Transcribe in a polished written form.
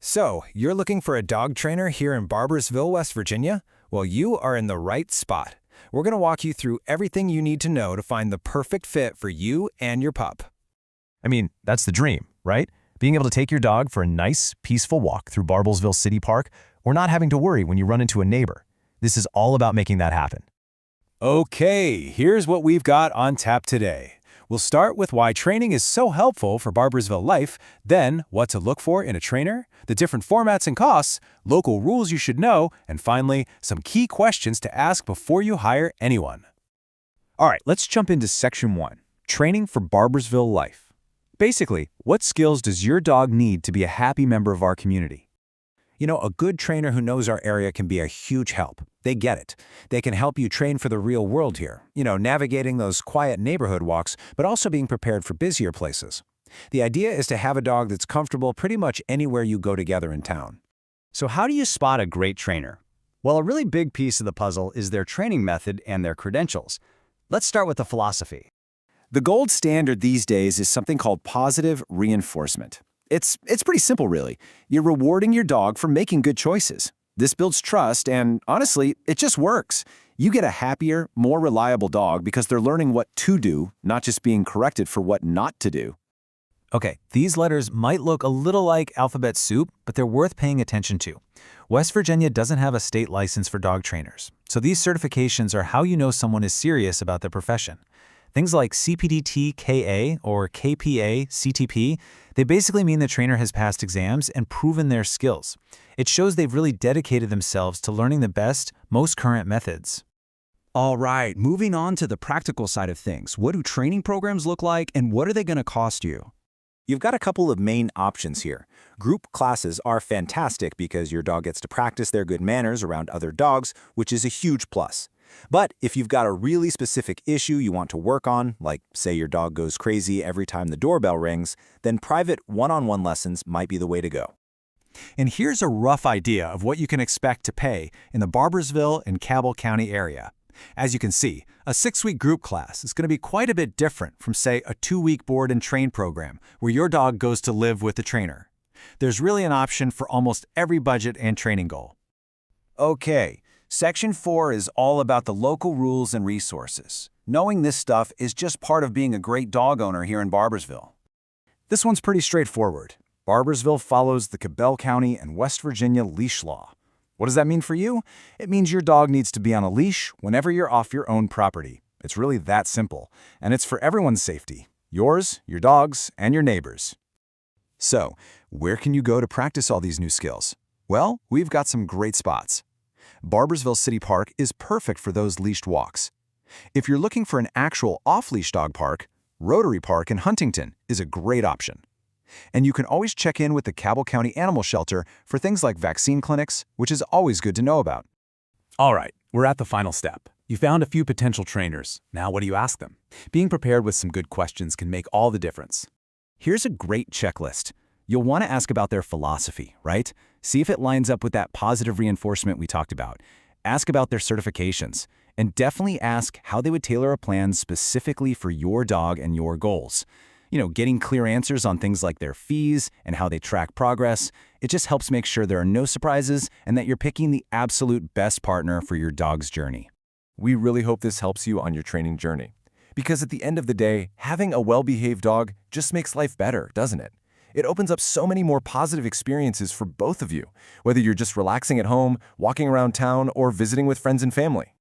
So, you're looking for a dog trainer here in Barboursville, West Virginia? Well, you are in the right spot. We're going to walk you through everything you need to know to find the perfect fit for you and your pup. I mean, that's the dream, right? Being able to take your dog for a nice, peaceful walk through Barboursville City Park or not having to worry when you run into a neighbor. This is all about making that happen. Okay, here's what we've got on tap today. We'll start with why training is so helpful for Barboursville life, then what to look for in a trainer, the different formats and costs, local rules you should know, and finally, some key questions to ask before you hire anyone. All right, let's jump into Section 1, Training for Barboursville Life. Basically, what skills does your dog need to be a happy member of our community? You know, a good trainer who knows our area can be a huge help. They get it. They can help you train for the real world here, navigating those quiet neighborhood walks, but also being prepared for busier places. The idea is to have a dog that's comfortable pretty much anywhere you go together in town. So how do you spot a great trainer? Well, a really big piece of the puzzle is their training method and their credentials. Let's start with the philosophy. The gold standard these days is something called positive reinforcement. It's pretty simple, really. You're rewarding your dog for making good choices. This builds trust, and honestly, it just works. You get a happier, more reliable dog because they're learning what to do, not just being corrected for what not to do. Okay, these letters might look a little like alphabet soup, but they're worth paying attention to. West Virginia doesn't have a state license for dog trainers, so these certifications are how you know someone is serious about their profession. Things like CPDT-KA or KPA-CTP, they basically mean the trainer has passed exams and proven their skills. It shows they've really dedicated themselves to learning the best, most current methods. All right, moving on to the practical side of things. What do training programs look like, and what are they going to cost you? You've got a couple of main options here. Group classes are fantastic because your dog gets to practice their good manners around other dogs, which is a huge plus. But if you've got a really specific issue you want to work on, like say your dog goes crazy every time the doorbell rings, then private one-on-one lessons might be the way to go. And here's a rough idea of what you can expect to pay in the Barboursville and Cabell County area. As you can see, a 6-week group class is going to be quite a bit different from, say, a 2-week board and train program where your dog goes to live with the trainer. There's really an option for almost every budget and training goal. Okay, Section 4 is all about the local rules and resources. Knowing this stuff is just part of being a great dog owner here in Barboursville. This one's pretty straightforward. Barboursville follows the Cabell County and West Virginia leash law. What does that mean for you? It means your dog needs to be on a leash whenever you're off your own property. It's really that simple, and it's for everyone's safety. Yours, your dog's, and your neighbor's. So, where can you go to practice all these new skills? Well, we've got some great spots. Barboursville City Park is perfect for those leashed walks. If you're looking for an actual off-leash dog park, Rotary Park in Huntington is a great option. And you can always check in with the Cabell County Animal Shelter for things like vaccine clinics, which is always good to know about. All right, we're at the final step. You found a few potential trainers. Now what do you ask them? Being prepared with some good questions can make all the difference. Here's a great checklist. You'll want to ask about their philosophy, right? See if it lines up with that positive reinforcement we talked about. Ask about their certifications, and definitely ask how they would tailor a plan specifically for your dog and your goals. Getting clear answers on things like their fees and how they track progress, it just helps make sure there are no surprises and that you're picking the absolute best partner for your dog's journey. We really hope this helps you on your training journey. Because at the end of the day, having a well-behaved dog just makes life better, doesn't it? It opens up so many more positive experiences for both of you, whether you're just relaxing at home, walking around town, or visiting with friends and family.